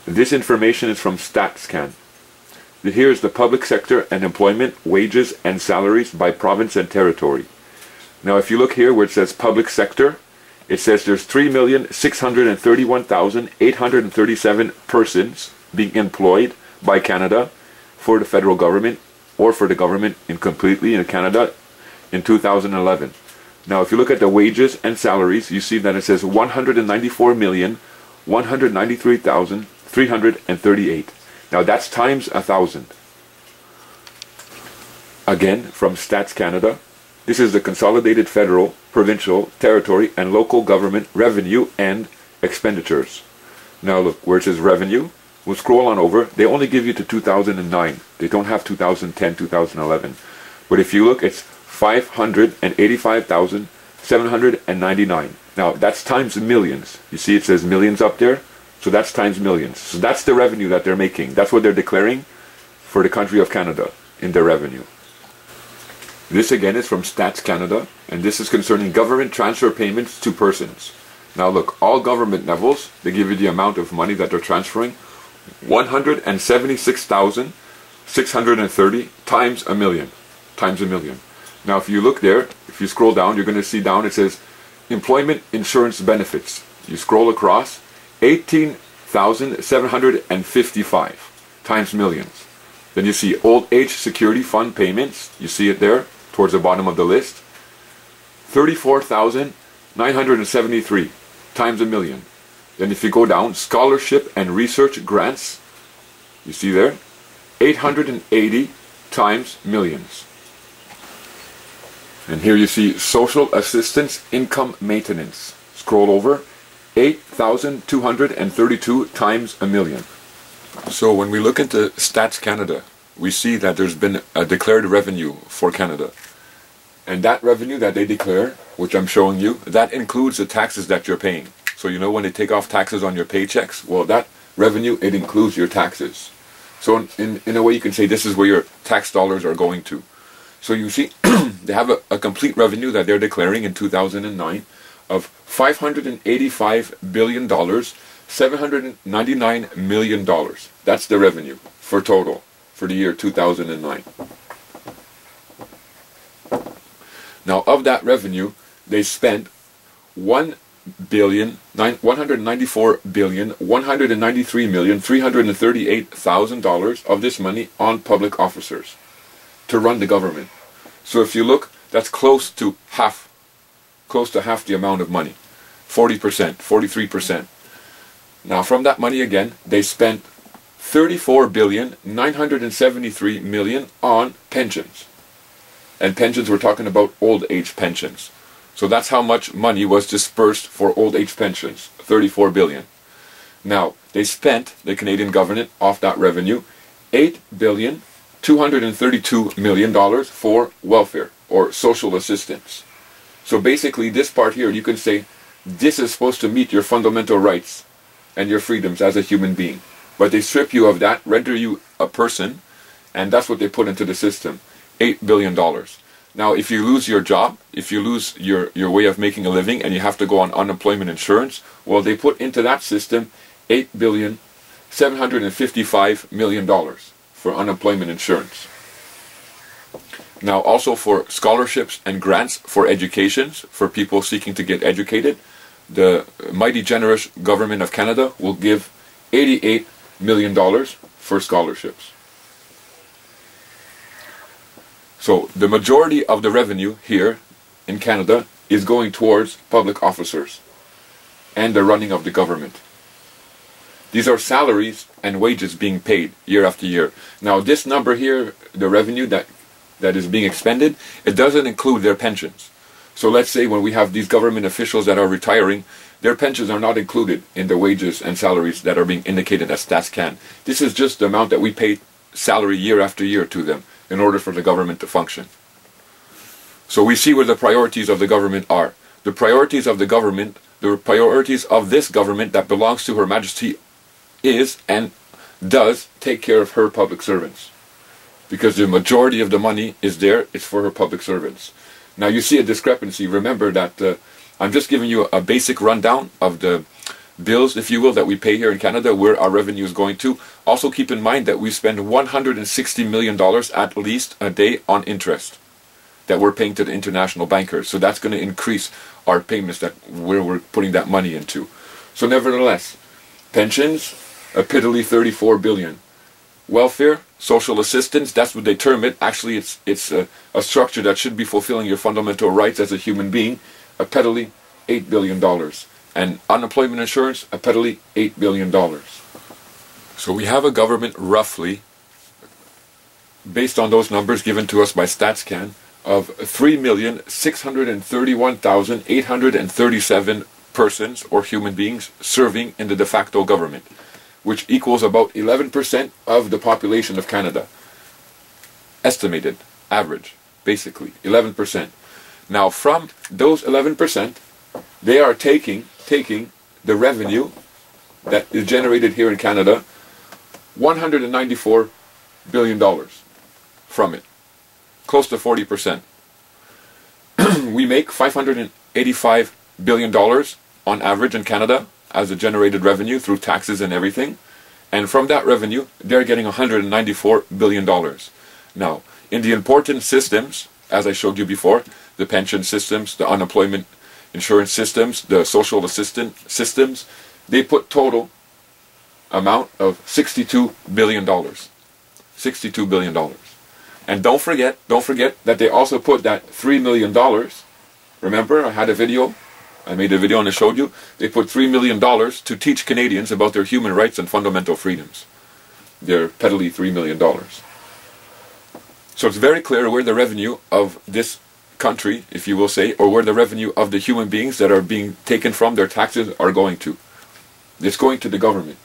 This information is from StatsCan. Here is the public sector and employment, wages, and salaries by province and territory. Now if you look here where it says public sector, it says there's 3,631,837 persons being employed by Canada for the federal government or for the government completely in Canada in 2011. Now if you look at the wages and salaries, you see that it says 194,193,338. Now that's times 1,000. Again, from Stats Canada, this is the consolidated federal, provincial, territory, and local government revenue and expenditures. Now look, where it says revenue, we'll scroll on over. They only give you to 2009. They don't have 2010, 2011. But if you look, it's 585,799. Now that's times millions. You see it says millions up there? So that's times millions. So that's the revenue that they're making. That's what they're declaring for the country of Canada in their revenue. This again is from Stats Canada, and this is concerning government transfer payments to persons. Now look, all government levels, they give you the amount of money that they're transferring. 176,630 times a million. Times a million. Now if you look there, if you scroll down, you're going to see down it says employment insurance benefits. You scroll across, 18,755 times millions. Then you see old age security fund payments. You see it there towards the bottom of the list. 34,973 times a million. Then if you go down, scholarship and research grants, you see there, 880 times millions. And here you see social assistance income maintenance. Scroll over, 8,232 times a million. So when we look into Stats Canada, we see that there's been a declared revenue for Canada. And that revenue that they declare, which I'm showing you, that includes the taxes that you're paying. So you know when they take off taxes on your paychecks, well that revenue, it includes your taxes. So in a way you can say this is where your tax dollars are going to. So you see, they have a complete revenue that they're declaring in 2009 of $585 billion, $799 million. That's the revenue for total for the year 2009. Now of that revenue, they spent $1,193,338,000 of this money on public officers to run the government. So if you look, that's close to half the amount of money, 40%, 43%. Now from that money again, they spent $34,973,000,000 on pensions. And pensions, we're talking about old age pensions. So that's how much money was dispersed for old age pensions, 34 billion. Now, they spent, the Canadian government, off that revenue, $8,232,000,000 for welfare, or social assistance. So basically, this part here, you can say, this is supposed to meet your fundamental rights and your freedoms as a human being. But they strip you of that, render you a person, and that's what they put into the system, $8 billion. Now, if you lose your job, if you lose your way of making a living, and you have to go on unemployment insurance, well, they put into that system $8,755,000,000 for unemployment insurance. Now, also for scholarships and grants for educations, for people seeking to get educated, the mighty generous government of Canada will give $88 million for scholarships. So the majority of the revenue here in Canada is going towards public officers and the running of the government. These are salaries and wages being paid year after year. Now this number here, the revenue that is being expended, it doesn't include their pensions. So let's say when we have these government officials that are retiring, their pensions are not included in the wages and salaries that are being indicated as StatsCan. This is just the amount that we pay salary year after year to them in order for the government to function. So we see where the priorities of the government are. The priorities of the government, the priorities of this government that belongs to Her Majesty is and does take care of her public servants. Because the majority of the money is there, it's for her public servants. Now you see a discrepancy. Remember that I'm just giving you a basic rundown of the bills, if you will, that we pay here in Canada, where our revenue is going to. Also keep in mind that we spend $160 million at least a day on interest that we're paying to the international bankers. So that's going to increase our payments that where we're putting that money into. So nevertheless, pensions, a piddly $34 billion. Welfare, social assistance, that's what they term it. Actually, it's a structure that should be fulfilling your fundamental rights as a human being. A piddly $8 billion. And unemployment insurance, a piddly $8 billion. So we have a government roughly, based on those numbers given to us by StatsCan, of 3,631,837 persons or human beings serving in the de facto government, which equals about 11% of the population of Canada. Estimated, average, basically, 11%. Now from those 11%, they are taking the revenue that is generated here in Canada, $194 billion from it. Close to 40%. We make $585 billion on average in Canada as a generated revenue through taxes and everything. And from that revenue, they're getting $194 billion. Now, in the important systems, as I showed you before, the pension systems, the unemployment insurance systems, the social assistance systems, they put total amount of $62 billion. $62 billion. And don't forget that they also put that $3 million. Remember, I made a video and I showed you. They put $3 million to teach Canadians about their human rights and fundamental freedoms. They're peddly $3 million. So it's very clear where the revenue of this country, if you will say, or where the revenue of the human beings that are being taken from their taxes are going to. It's going to the government.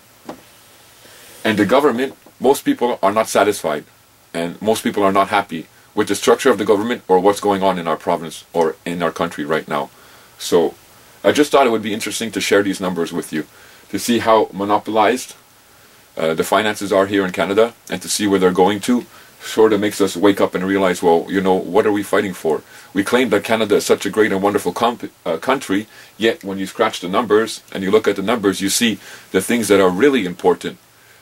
And the government, most people are not satisfied. And most people are not happy with the structure of the government or what's going on in our province or in our country right now. So I just thought it would be interesting to share these numbers with you, to see how monopolized the finances are here in Canada, and to see where they're going to. Sort of makes us wake up and realize, well, you know, what are we fighting for? We claim that Canada is such a great and wonderful country, yet when you scratch the numbers and you look at the numbers, you see the things that are really important,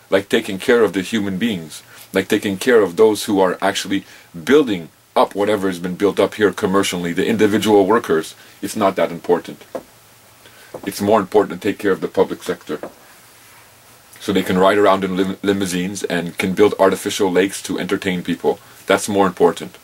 like taking care of the human beings, like taking care of those who are actually building up whatever has been built up here commercially, the individual workers. It's not that important. It's more important to take care of the public sector. So they can ride around in limousines and can build artificial lakes to entertain people. That's more important.